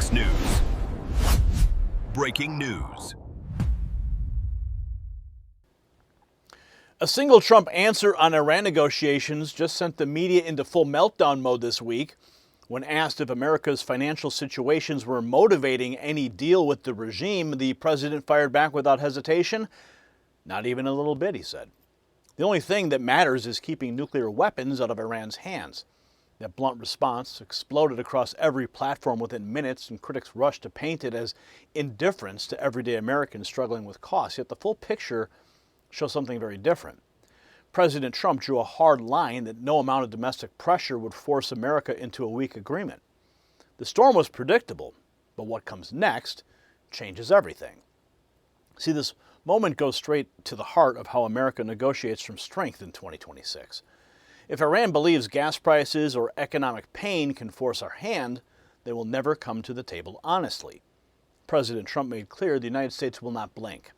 Fox News. Breaking news. A single Trump answer on Iran negotiations just sent the media into full meltdown mode this week. When asked if America's financial situations were motivating any deal with the regime, the president fired back without hesitation. Not even a little bit, he said. The only thing that matters is keeping nuclear weapons out of Iran's hands. That blunt response exploded across every platform within minutes, and critics rushed to paint it as indifference to everyday Americans struggling with costs. Yet the full picture shows something very different. President Trump drew a hard line that no amount of domestic pressure would force America into a weak agreement. The storm was predictable, but what comes next changes everything. See, this moment goes straight to the heart of how America negotiates from strength in 2026. If Iran believes gas prices or economic pain can force our hand, they will never come to the table honestly. President Trump made clear the United States will not blink.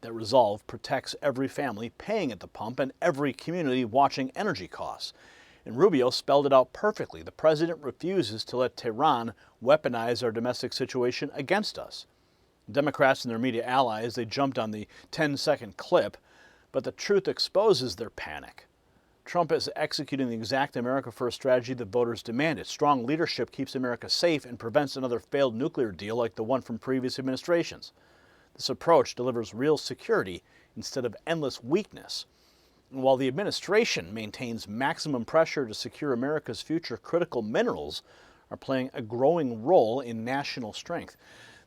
That resolve protects every family paying at the pump and every community watching energy costs. And Rubio spelled it out perfectly. The president refuses to let Tehran weaponize our domestic situation against us. Democrats and their media allies, they jumped on the 10-second clip, but the truth exposes their panic. Trump is executing the exact America First strategy that voters demanded. Strong leadership keeps America safe and prevents another failed nuclear deal like the one from previous administrations. This approach delivers real security instead of endless weakness. And while the administration maintains maximum pressure to secure America's future, critical minerals are playing a growing role in national strength.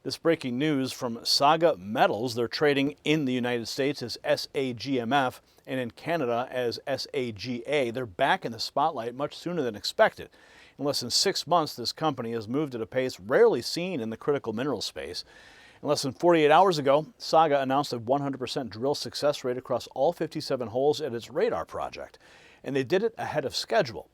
This breaking news from Saga Metals. They're trading in the United States as SAGMF and in Canada as SAGA. They're back in the spotlight much sooner than expected. In less than 6 months, this company has moved at a pace rarely seen in the critical mineral space. In less than 48 hours ago, Saga announced a 100% drill success rate across all 57 holes at its radar project, and they did it ahead of schedule.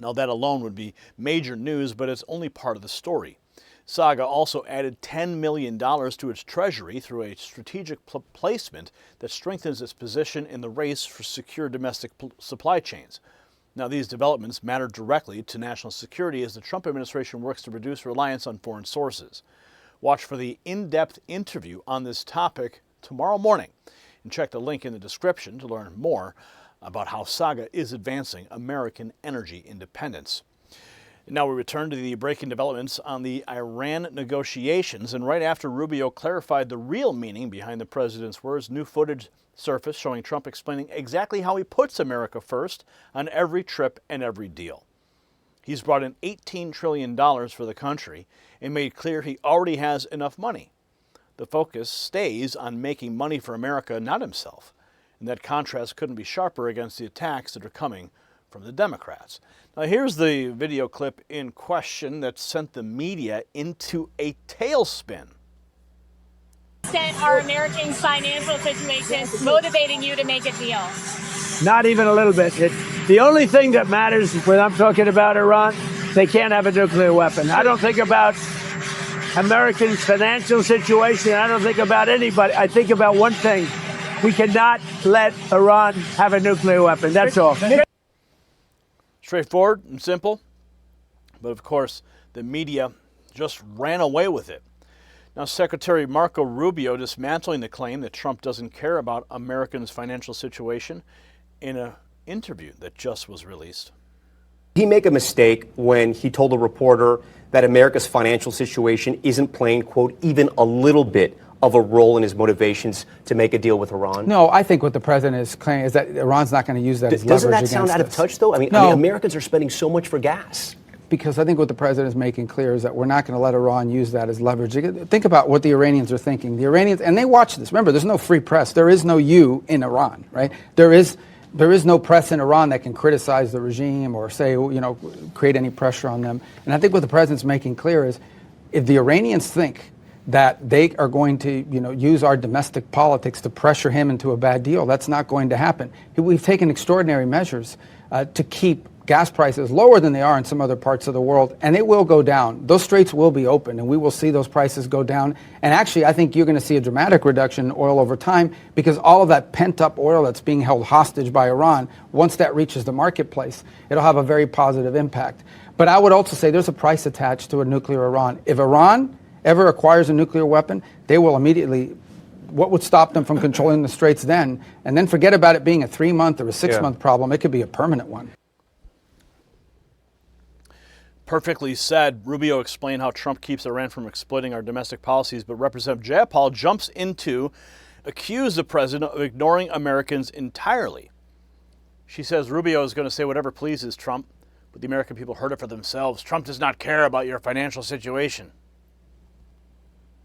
Now, that alone would be major news, but it's only part of the story. Saga also added $10 million to its treasury through a strategic placement that strengthens its position in the race for secure domestic supply chains. Now, these developments matter directly to national security as the Trump administration works to reduce reliance on foreign sources. Watch for the in-depth interview on this topic tomorrow morning, and check the link in the description to learn more about how Saga is advancing American energy independence. Now we return to the breaking developments on the Iran negotiations, and right after Rubio clarified the real meaning behind the president's words, new footage surfaced showing Trump explaining exactly how he puts America first on every trip and every deal. He's brought in $18 trillion for the country and made clear he already has enough money. The focus stays on making money for America, not himself, and that contrast couldn't be sharper against the attacks that are coming from the Democrats. Now here's the video clip in question that sent the media into a tailspin. Are Americans' financial situations motivating you to make a deal? Not even a little bit. The only thing that matters when I'm talking about Iran, they can't have a nuclear weapon. I don't think about Americans' financial situation. I don't think about anybody. I think about one thing. We cannot let Iran have a nuclear weapon. That's all. Straightforward and simple, but of course the media just ran away with it. Now, Secretary Marco Rubio dismantling the claim that Trump doesn't care about Americans' financial situation in an interview that just was released. Did he make a mistake when he told a reporter that America's financial situation isn't playing, quote, even a little bit of a role in his motivations to make a deal with Iran? No, I think what the president is claiming is that Iran's not going to use that as leverage against us. Doesn't that sound out of touch, though? I mean, Americans are spending so much for gas. Because I think what the president is making clear is that we're not going to let Iran use that as leverage. Think about what the Iranians are thinking. The Iranians, and they watch this. Remember, there's no free press. There is no you in Iran, right? There is no press in Iran that can criticize the regime or say, create any pressure on them. And I think what the president's making clear is if the Iranians think that they are going to, use our domestic politics to pressure him into a bad deal, that's not going to happen. We've taken extraordinary measures to keep gas prices lower than they are in some other parts of the world, and it will go down. Those straits will be open, and we will see those prices go down. And actually, I think you're going to see a dramatic reduction in oil over time because all of that pent-up oil that's being held hostage by Iran, once that reaches the marketplace, it'll have a very positive impact. But I would also say there's a price attached to a nuclear Iran. If Iran ever acquires a nuclear weapon, they will immediately, what would stop them from controlling the Straits then? And then forget about it being a 3-month or a 6-month problem. It could be a permanent one. Perfectly said. Rubio explained how Trump keeps Iran from exploiting our domestic policies, but Representative Jayapal jumps in to accuse the president of ignoring Americans entirely. She says Rubio is going to say whatever pleases Trump, but the American people heard it for themselves. Trump does not care about your financial situation.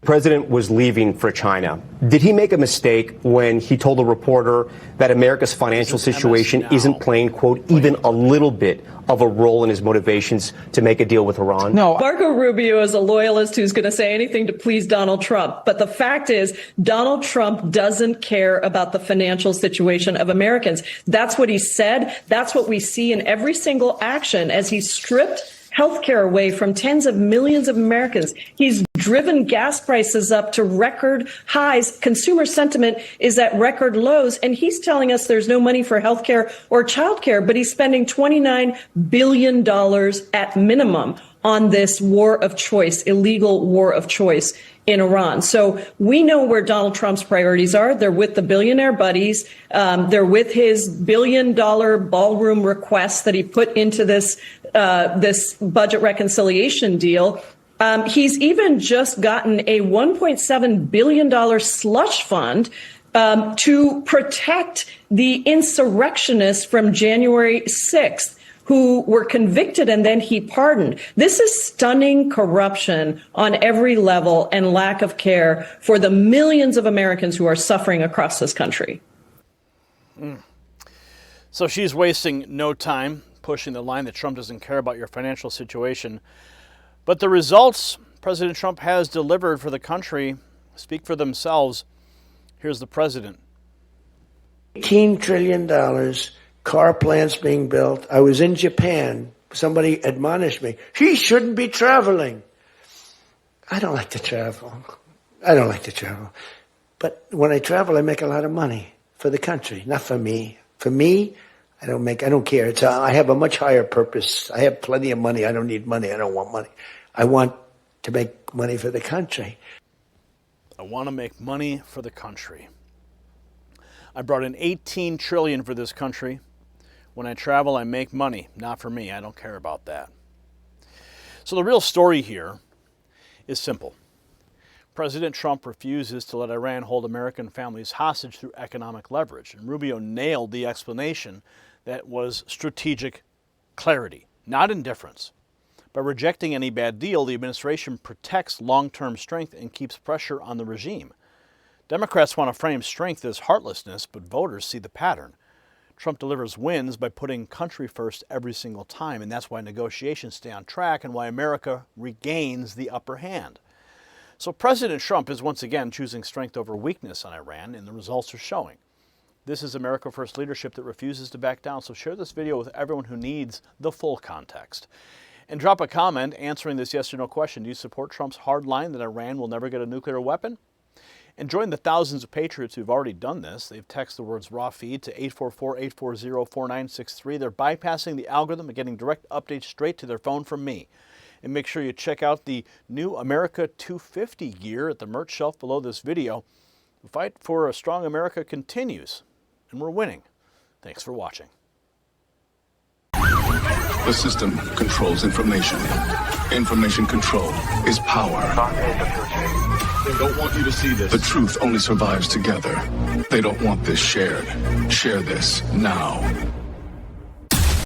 The president was leaving for China. Did he make a mistake when he told a reporter that America's financial situation isn't playing, quote, even a little bit of a role in his motivations to make a deal with Iran? No. Marco Rubio is a loyalist who's going to say anything to please Donald Trump. But the fact is, Donald Trump doesn't care about the financial situation of Americans. That's what he said. That's what we see in every single action as he stripped healthcare away from tens of millions of Americans. He's driven gas prices up to record highs. Consumer sentiment is at record lows. And he's telling us there's no money for healthcare or childcare, but he's spending $29 billion at minimum on this war of choice, illegal war of choice in Iran. So we know where Donald Trump's priorities are. They're with the billionaire buddies. They're with his $1 billion ballroom request that he put into this budget reconciliation deal. He's even just gotten a $1.7 billion slush fund to protect the insurrectionists from January 6th. Who were convicted and then he pardoned. This is stunning corruption on every level and lack of care for the millions of Americans who are suffering across this country. So she's wasting no time pushing the line that Trump doesn't care about your financial situation. But the results President Trump has delivered for the country speak for themselves. Here's the president. $18 trillion. Car plants being built. I was in Japan. Somebody admonished me. He shouldn't be traveling. I don't like to travel. But when I travel, I make a lot of money for the country, not for me. For me, I don't care. I have a much higher purpose. I have plenty of money. I don't need money. I don't want money. I want to make money for the country. I want to make money for the country. I brought in $18 trillion for this country. When I travel, I make money. Not for me. I don't care about that. So the real story here is simple. President Trump refuses to let Iran hold American families hostage through economic leverage. And Rubio nailed the explanation that was strategic clarity, not indifference. By rejecting any bad deal, the administration protects long-term strength and keeps pressure on the regime. Democrats want to frame strength as heartlessness, but voters see the pattern. Trump delivers wins by putting country first every single time, and that's why negotiations stay on track and why America regains the upper hand. So President Trump is once again choosing strength over weakness on Iran, and the results are showing. This is America First leadership that refuses to back down, so share this video with everyone who needs the full context. And drop a comment answering this yes or no question. Do you support Trump's hard line that Iran will never get a nuclear weapon? And join the thousands of patriots who've already done this. They've texted the words raw feed to 844-840-4963. They're bypassing the algorithm and getting direct updates straight to their phone from me. And make sure you check out the new America 250 gear at the merch shelf below this video. The fight for a strong America continues, and we're winning. Thanks for watching. The system controls information. Information control is power. They don't want you to see this. The truth only survives together. They don't want this shared. Share this now.